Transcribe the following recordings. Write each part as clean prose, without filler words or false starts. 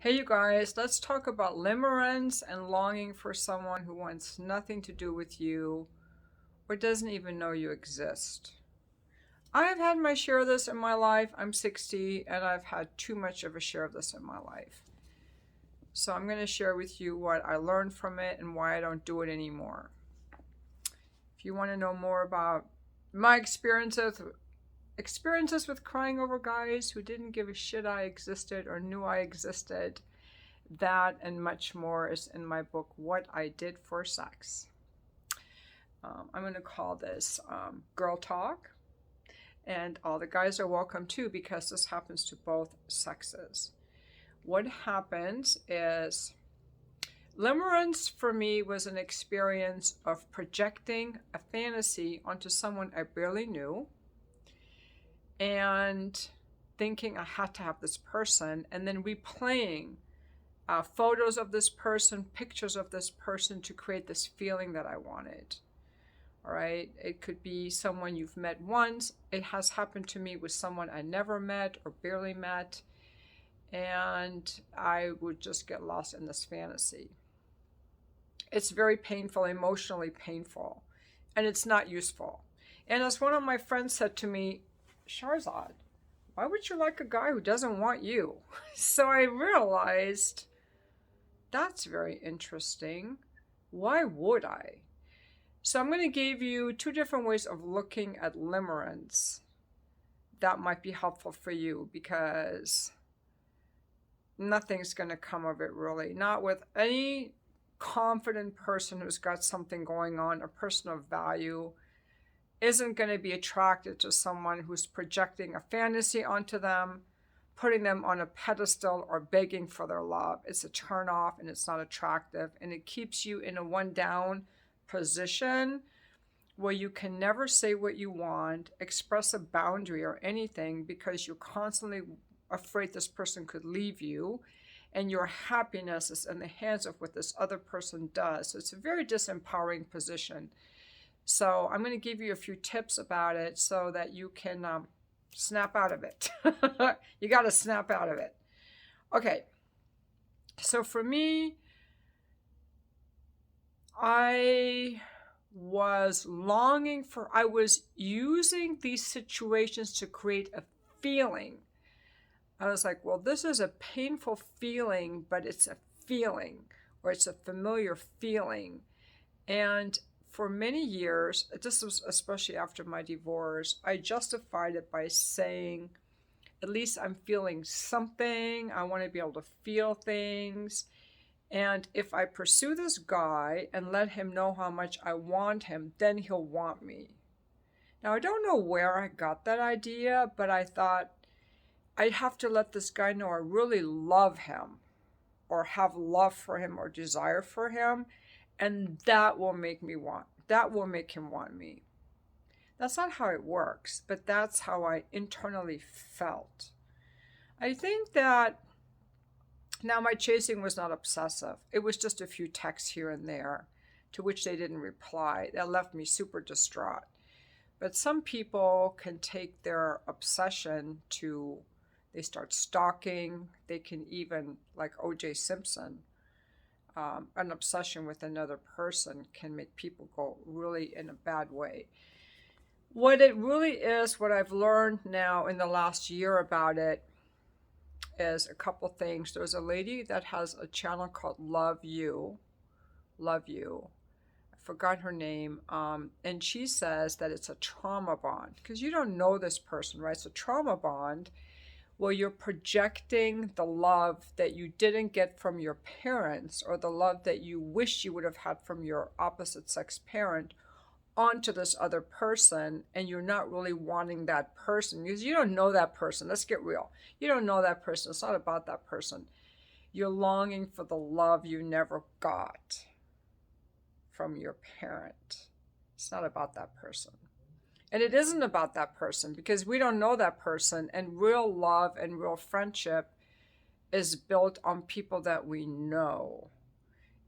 Hey you guys, let's talk about limerence and longing for someone who wants nothing to do with you or doesn't even know you exist. I have had my share of this in my life. I'm 60 and I've had too much of a share of this in my life. So I'm going to share with you what I learned from it and why I don't do it anymore. If you want to know more about my experiences with crying over guys who didn't give a shit I existed or knew I existed, that and much more is in my book, What I Did for Sex. I'm going to call this Girl Talk, and all the guys are welcome too because this happens to both sexes. What happens is limerence for me was an experience of projecting a fantasy onto someone I barely knew and thinking I had to have this person and then replaying photos of this person, pictures of this person to create this feeling that I wanted. All right. It could be someone you've met once. It has happened to me with someone I never met or barely met. And I would just get lost in this fantasy. It's very painful, emotionally painful, and it's not useful. And as one of my friends said to me, Sharzad, why would you like a guy who doesn't want you? So I realized that's very interesting. Why would I? So I'm going to give you two different ways of looking at limerence that might be helpful for you because nothing's going to come of it really. Not with any confident person who's got something going on, a person of value isn't going to be attracted to someone who's projecting a fantasy onto them, putting them on a pedestal or begging for their love. It's a turn off and it's not attractive, and it keeps you in a one down position where you can never say what you want, express a boundary or anything because you're constantly afraid this person could leave you, and your happiness is in the hands of what this other person does. So it's a very disempowering position. So I'm going to give you a few tips about it so that you can snap out of it. You got to snap out of it. Okay. So for me, I was using these situations to create a feeling. I was like, well, this is a painful feeling, but it's a feeling, or it's a familiar feeling. And for many years, this was especially after my divorce, I justified it by saying, at least I'm feeling something. I want to be able to feel things. And if I pursue this guy and let him know how much I want him, then he'll want me. Now, I don't know where I got that idea, but I thought I'd have to let this guy know I really love him or have love for him or desire for him. And that will make him want me. That's not how it works, but that's how I internally felt. I think that now my chasing was not obsessive. It was just a few texts here and there to which they didn't reply. That left me super distraught. But some people can take their obsession to, they start stalking. They can even, like O.J. Simpson, an obsession with another person can make people go really in a bad way. What it really is, what I've learned now in the last year about it, is a couple things. There's a lady that has a channel called Love You. Love You. I forgot her name. And she says that it's a trauma bond because you don't know this person, right? It's a trauma bond. Well, you're projecting the love that you didn't get from your parents or the love that you wish you would have had from your opposite sex parent onto this other person, and you're not really wanting that person because you don't know that person. Let's get real. You don't know that person. It's not about that person. You're longing for the love you never got from your parent. It's not about that person. And it isn't about that person because we don't know that person. And real love and real friendship is built on people that we know.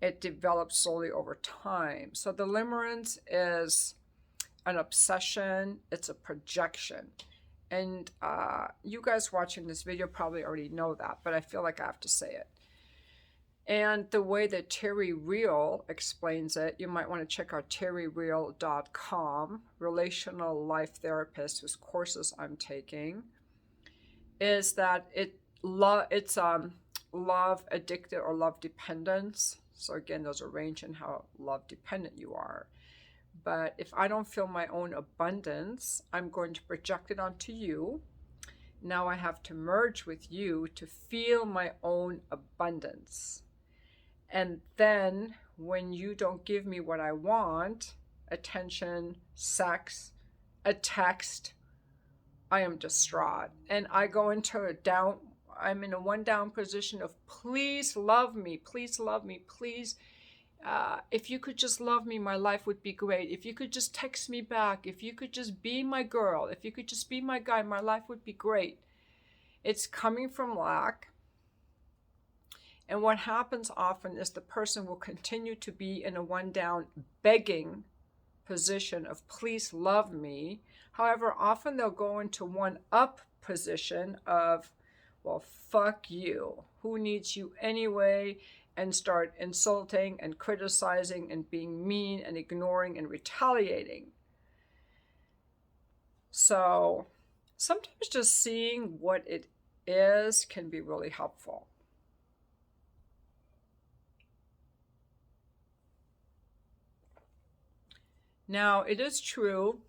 It develops slowly over time. So the limerence is an obsession. It's a projection. And you guys watching this video probably already know that, but I feel like I have to say it. And the way that Terry Real explains it, you might want to check out terryreal.com, relational life therapist whose courses I'm taking, is that it's love addicted or love dependence. So again, those are range in how love dependent you are. But if I don't feel my own abundance, I'm going to project it onto you. Now I have to merge with you to feel my own abundance. And then when you don't give me what I want, attention, sex, a text, I am distraught. And I go into I'm in a one down position of please love me, please love me, please. If you could just love me, my life would be great. If you could just text me back, if you could just be my girl, if you could just be my guy, my life would be great. It's coming from lack. And what happens often is the person will continue to be in a one down begging position of please love me. However, often they'll go into one up position of, well, fuck you. Who needs you anyway? And start insulting and criticizing and being mean and ignoring and retaliating. So sometimes just seeing what it is can be really helpful. Now, it is true,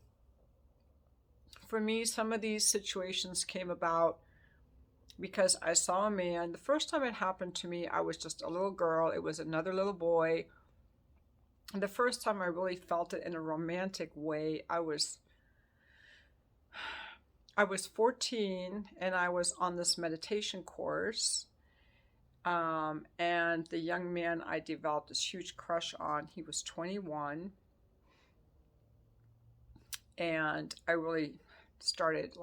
for me, some of these situations came about because I saw a man. The first time it happened to me, I was just a little girl. It was another little boy. And the first time I really felt it in a romantic way, I was 14 and I was on this meditation course. And the young man I developed this huge crush on, he was 21. And I really started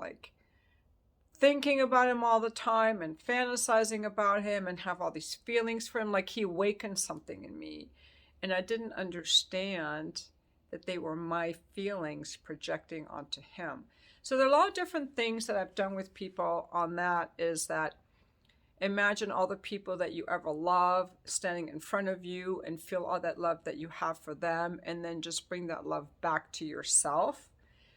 thinking about him all the time and fantasizing about him and have all these feelings for him, like he awakened something in me. And I didn't understand that they were my feelings projecting onto him. So there are a lot of different things that I've done with people on that, is that imagine all the people that you ever love standing in front of you and feel all that love that you have for them, and then just bring that love back to yourself.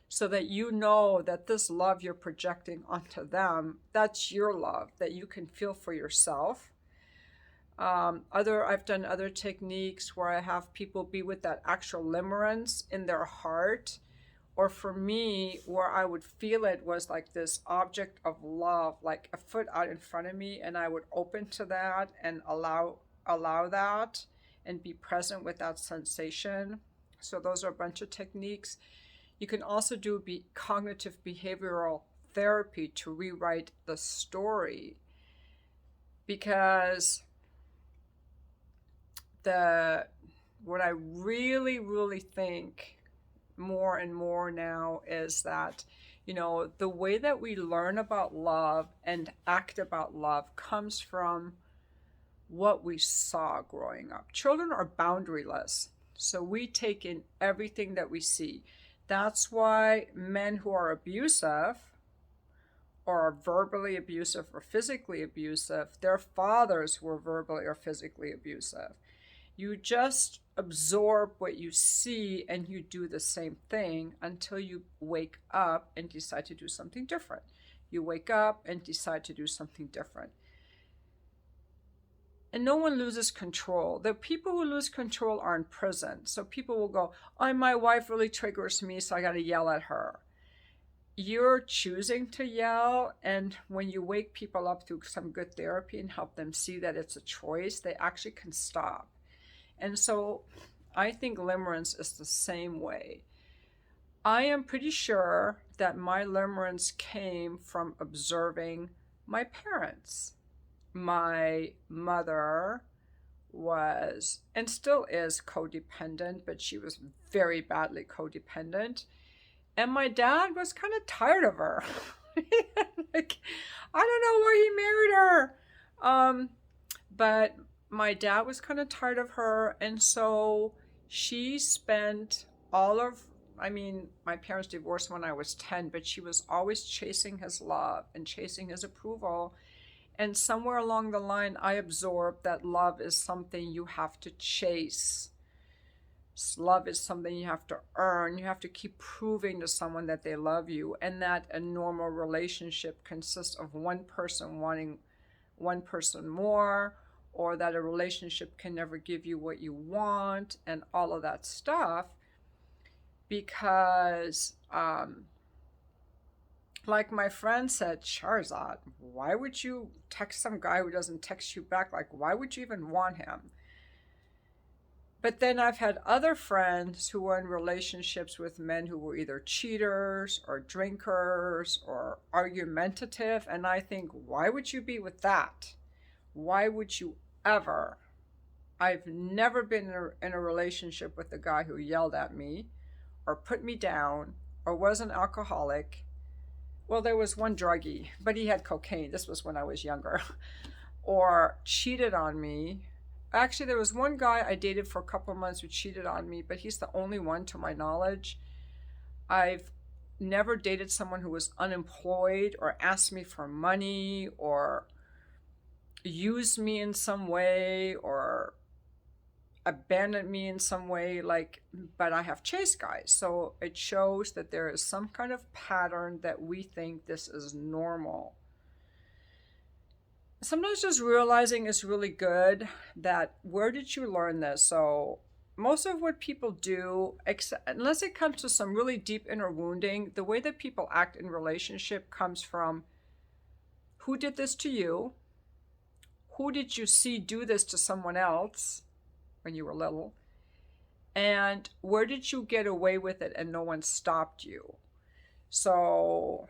So that you know that this love you're projecting onto them, that's your love that you can feel for yourself. I've done other techniques where I have people be with that actual limerence in their heart. Or for me, where I would feel it was like this object of love, like a foot out in front of me, and I would open to that and allow that and be present with that sensation. So those are a bunch of techniques. You can also do cognitive behavioral therapy to rewrite the story, because what I really, really think more and more now is that, the way that we learn about love and act about love comes from what we saw growing up. Children are boundaryless, so we take in everything that we see. That's why men who are abusive or are verbally abusive or physically abusive, their fathers were verbally or physically abusive. You just absorb what you see and you do the same thing until you wake up and decide to do something different. You wake up and decide to do something different. And no one loses control. The people who lose control are in prison. So people will go, oh, my wife really triggers me, so I got to yell at her. You're choosing to yell, and when you wake people up through some good therapy and help them see that it's a choice, they actually can stop. And so I think limerence is the same way. I am pretty sure that my limerence came from observing my parents. My mother was, and still is, codependent, but she was very badly codependent. And my dad was kind of tired of her. I don't know why he married her. But my dad was kind of tired of her. And so she spent my parents divorced when I was 10, but she was always chasing his love and chasing his approval. And somewhere along the line, I absorbed that love is something you have to chase. Love is something you have to earn. You have to keep proving to someone that they love you, and that a normal relationship consists of one person wanting one person more, or that a relationship can never give you what you want, and all of that stuff. Because, like my friend said, Charizard, why would you text some guy who doesn't text you back? Like, why would you even want him? But then I've had other friends who were in relationships with men who were either cheaters or drinkers or argumentative. And I think, why would you be with that? Why would you ever? I've never been in a relationship with a guy who yelled at me or put me down or was an alcoholic. Well, there was one druggie, but he had cocaine. This was when I was younger. Or cheated on me. Actually, there was one guy I dated for a couple of months who cheated on me, but he's the only one to my knowledge. I've never dated someone who was unemployed or asked me for money or used me in some way or abandoned me in some way, but I have chased guys. So it shows that there is some kind of pattern that we think this is normal. Sometimes just realizing is really good that where did you learn this? So most of what people do, unless it comes to some really deep inner wounding, the way that people act in relationship comes from who did this to you? Who did you see do this to someone else when you were little? And where did you get away with it and no one stopped you? So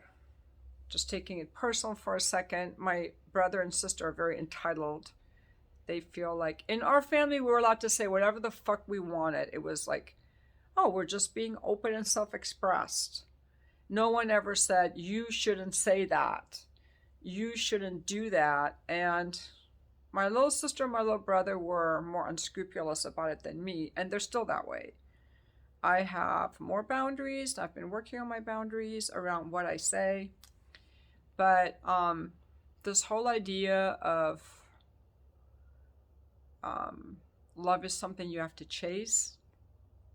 just taking it personal for a second, my brother and sister are very entitled. They feel like in our family, we were allowed to say whatever the fuck we wanted. It was like, oh, we're just being open and self-expressed. No one ever said, you shouldn't say that. You shouldn't do that. And my little sister and my little brother were more unscrupulous about it than me, and they're still that way. I have more boundaries. I've been working on my boundaries around what I say. But this whole idea of love is something you have to chase.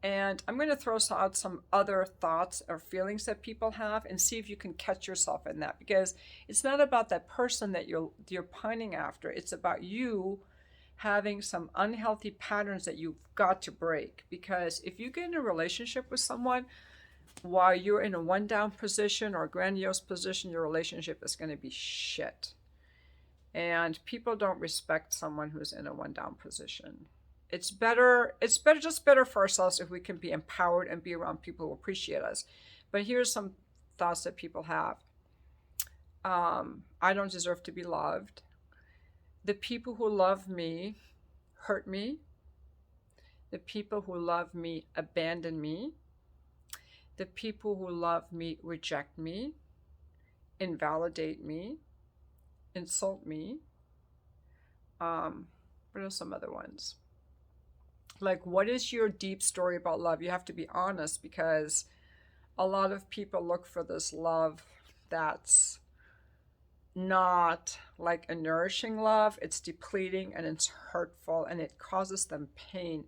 And I'm going to throw out some other thoughts or feelings that people have and see if you can catch yourself in that. Because it's not about that person that you're pining after. It's about you having some unhealthy patterns that you've got to break. Because if you get in a relationship with someone while you're in a one-down position or a grandiose position, your relationship is going to be shit. And people don't respect someone who's in a one-down position. It's better for ourselves if we can be empowered and be around people who appreciate us. But here's some thoughts that people have. I don't deserve to be loved. The people who love me hurt me. The people who love me abandon me. The people who love me reject me, invalidate me, insult me. What are some other ones? Like, what is your deep story about love? You have to be honest, because a lot of people look for this love that's not like a nourishing love. It's depleting and it's hurtful and it causes them pain.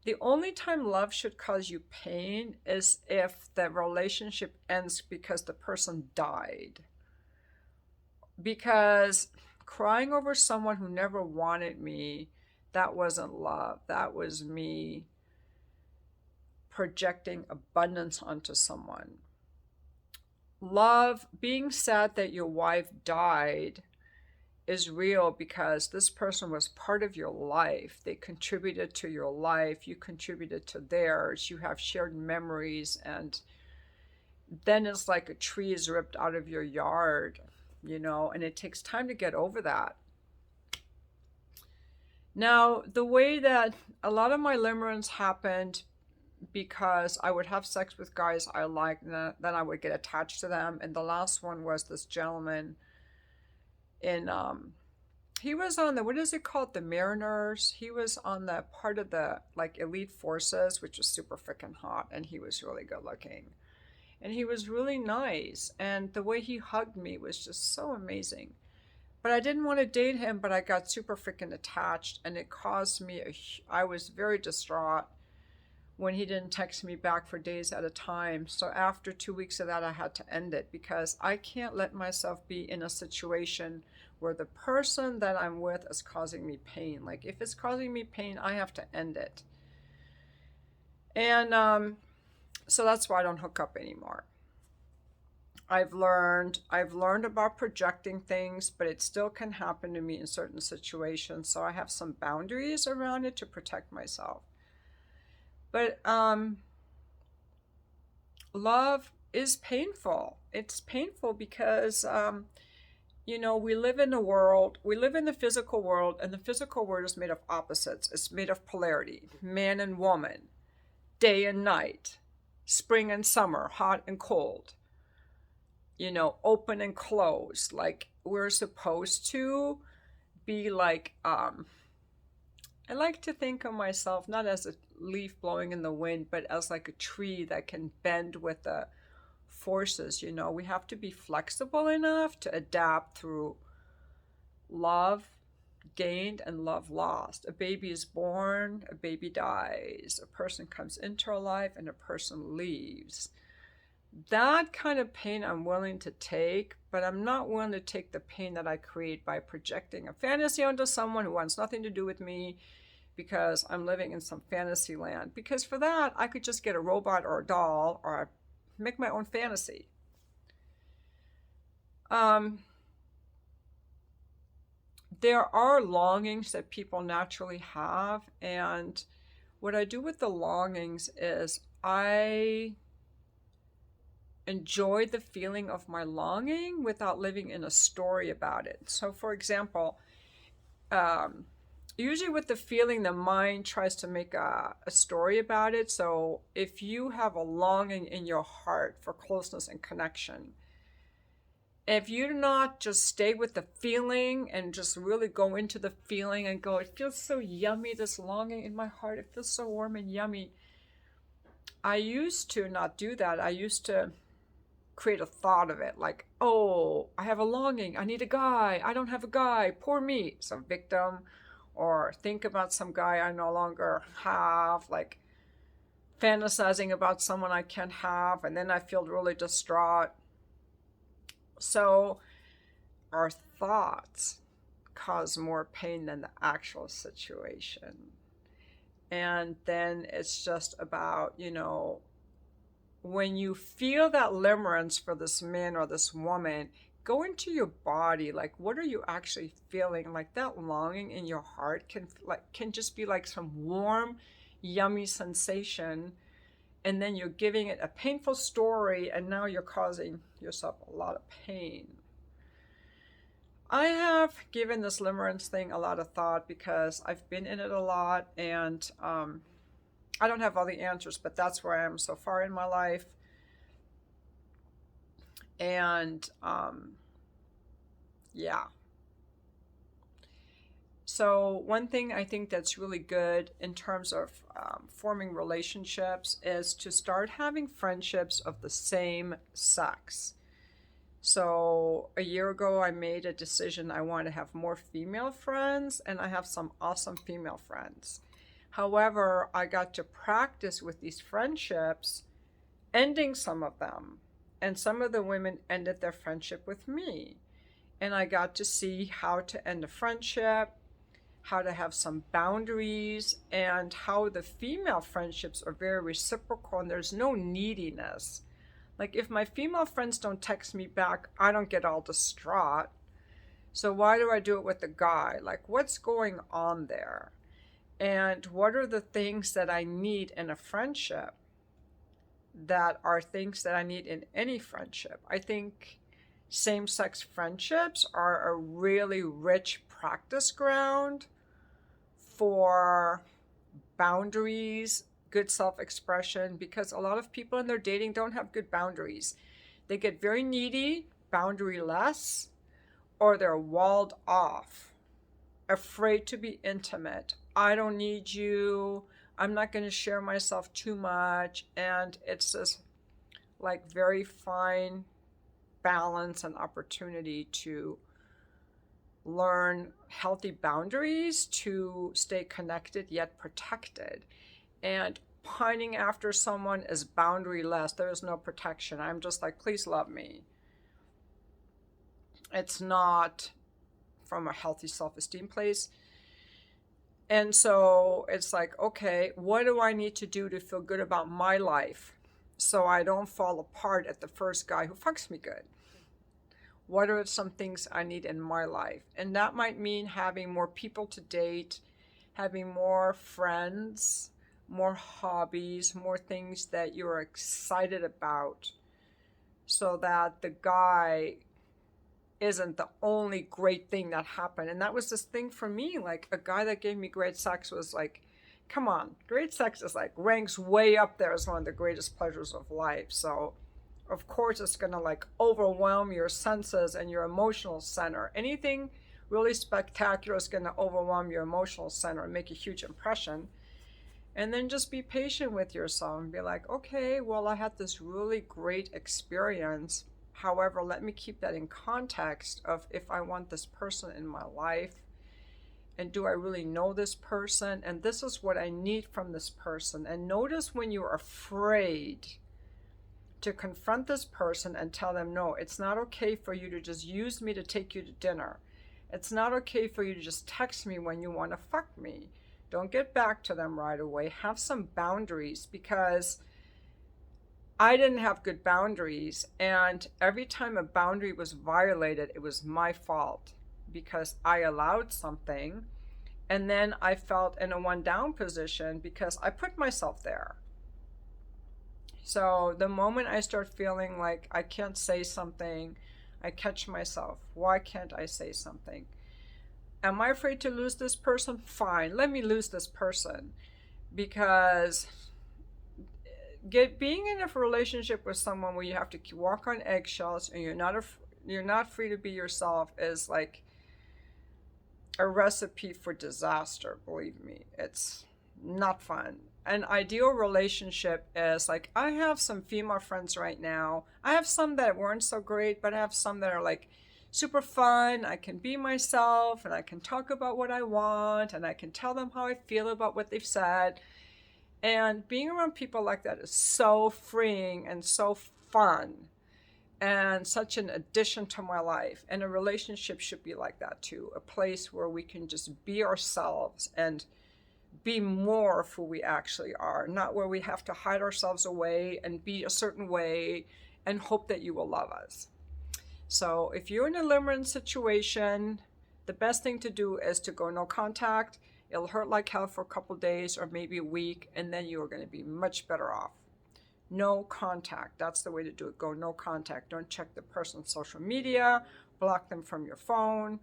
The only time love should cause you pain is if the relationship ends because the person died. Because crying over someone who never wanted me, that wasn't love. That was me projecting abundance onto someone. Love, being sad that your wife died, is real because this person was part of your life. They contributed to your life. You contributed to theirs. You have shared memories. And then it's like a tree is ripped out of your yard, and it takes time to get over that. Now, the way that a lot of my limerence happened because I would have sex with guys I liked, and then I would get attached to them. And the last one was this gentleman in, he was on the, what is it called? The Mariners. He was on the part of the elite forces, which was super freaking hot. And he was really good looking. And he was really nice. And the way he hugged me was just so amazing. But I didn't want to date him, but I got super freaking attached, and it caused me I was very distraught when he didn't text me back for days at a time. So after 2 weeks of that, I had to end it, because I can't let myself be in a situation where the person that I'm with is causing me pain. Like, if it's causing me pain, I have to end it. And so that's why I don't hook up anymore. I've learned about projecting things, but it still can happen to me in certain situations. So I have some boundaries around it to protect myself. But love is painful. It's painful because we live in the physical world, and the physical world is made of opposites. It's made of polarity, man and woman, day and night, spring and summer, hot and cold, open and closed. Like, we're supposed to be like, I like to think of myself not as a leaf blowing in the wind, but as like a tree that can bend with the forces. We have to be flexible enough to adapt through love gained and love lost. A baby is born, a baby dies, a person comes into our life, and a person leaves. That kind of pain I'm willing to take, but I'm not willing to take the pain that I create by projecting a fantasy onto someone who wants nothing to do with me, because I'm living in some fantasy land. Because for that, I could just get a robot or a doll, or make my own fantasy. There are longings that people naturally have, and what I do with the longings is I enjoy the feeling of my longing without living in a story about it. So, for example, usually with the feeling, the mind tries to make a story about it. So if you have a longing in your heart for closeness and connection, if you do not just stay with the feeling and just really go into the feeling and go, it feels so yummy, this longing in my heart, it feels so warm and yummy. I used to not do that. I used to create a thought of it, like, oh, I have a longing, I need a guy, I don't have a guy, poor me, some victim. Or think about some guy I no longer have, like fantasizing about someone I can't have, and then I feel really distraught. So our thoughts cause more pain than the actual situation. And then it's just about, when you feel that limerence for this man or this woman, go into your body. Like, what are you actually feeling? Like, that longing in your heart can just be like some warm, yummy sensation, and then you're giving it a painful story, and now you're causing yourself a lot of pain. I have given this limerence thing a lot of thought because I've been in it a lot, and I don't have all the answers, but that's where I am so far in my life. And yeah. So one thing I think that's really good in terms of forming relationships is to start having friendships of the same sex. So a year ago, I made a decision. I want to have more female friends, and I have some awesome female friends. However, I got to practice with these friendships, ending some of them. And some of the women ended their friendship with me. And I got to see how to end a friendship, how to have some boundaries, and how the female friendships are very reciprocal and there's no neediness. Like, if my female friends don't text me back, I don't get all distraught. So why do I do it with the guy? Like, what's going on there? And what are the things that I need in a friendship that are things that I need in any friendship? I think same-sex friendships are a really rich practice ground for boundaries, good self-expression, because a lot of people in their dating don't have good boundaries. They get very needy, boundaryless, or they're walled off, afraid to be intimate. I don't need you. I'm not going to share myself too much. And it's this like very fine balance and opportunity to learn healthy boundaries to stay connected yet protected. And pining after someone is boundaryless. There is no protection. I'm just like, please love me. It's not from a healthy self-esteem place. And so it's like, okay, what do I need to do to feel good about my life so I don't fall apart at the first guy who fucks me good? What are some things I need in my life? And that might mean having more people to date, having more friends, more hobbies, more things that you're excited about, so that the guy isn't the only great thing that happened. And that was this thing for me, like a guy that gave me great sex was like, come on, great sex is like ranks way up there as one of the greatest pleasures of life. So of course it's going to like overwhelm your senses and your emotional center. Anything really spectacular is going to overwhelm your emotional center and make a huge impression. And then just be patient with yourself and be like, okay, well, I had this really great experience. However, let me keep that in context of if I want this person in my life, and do I really know this person? And this is what I need from this person. And notice when you're afraid to confront this person and tell them, no, it's not okay for you to just use me to take you to dinner. It's not okay for you to just text me when you want to fuck me. Don't get back to them right away. Have some boundaries, because I didn't have good boundaries. And every time a boundary was violated, it was my fault because I allowed something. And then I felt in a one down position because I put myself there. So the moment I start feeling like I can't say something, I catch myself. Why can't I say something? Am I afraid to lose this person? Fine, let me lose this person. Because being in a relationship with someone where you have to walk on eggshells and you're not free to be yourself is like a recipe for disaster. Believe me, it's not fun. An ideal relationship is like, I have some female friends right now. I have some that weren't so great, but I have some that are like super fun. I can be myself and I can talk about what I want and I can tell them how I feel about what they've said. And being around people like that is so freeing and so fun and such an addition to my life. And a relationship should be like that too, a place where we can just be ourselves and be more of who we actually are, not where we have to hide ourselves away and be a certain way and hope that you will love us. So if you're in a limerence situation, the best thing to do is to go no contact. It'll hurt like hell for a couple days or maybe a week, and then you're going to be much better off. No contact. That's the way to do it. Go no contact. Don't check the person's social media. Block them from your phone,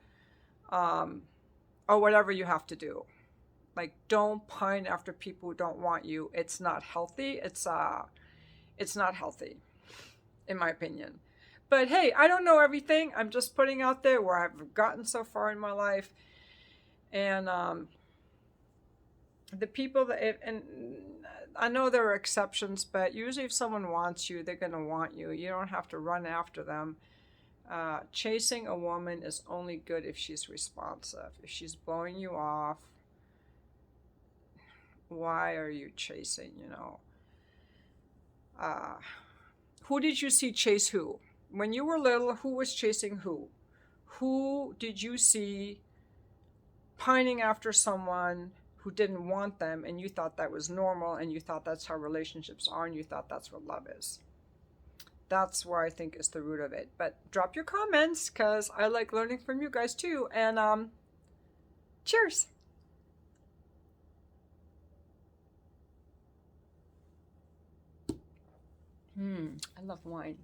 or whatever you have to do. Like, don't pine after people who don't want you. It's not healthy. It's not healthy, in my opinion. But hey, I don't know everything. I'm just putting out there where I've gotten so far in my life. And the people that, and I know there are exceptions, but usually if someone wants you, they're going to want you. You don't have to run after them. Chasing a woman is only good if she's responsive. If she's blowing you off, why are you chasing, who did you see chase who? When you were little, who was chasing who? Who did you see pining after someone who didn't want them, and you thought that was normal, and you thought that's how relationships are, and you thought that's what love is? That's where I think is the root of it. But drop your comments, because I like learning from you guys too. And cheers. I love wine.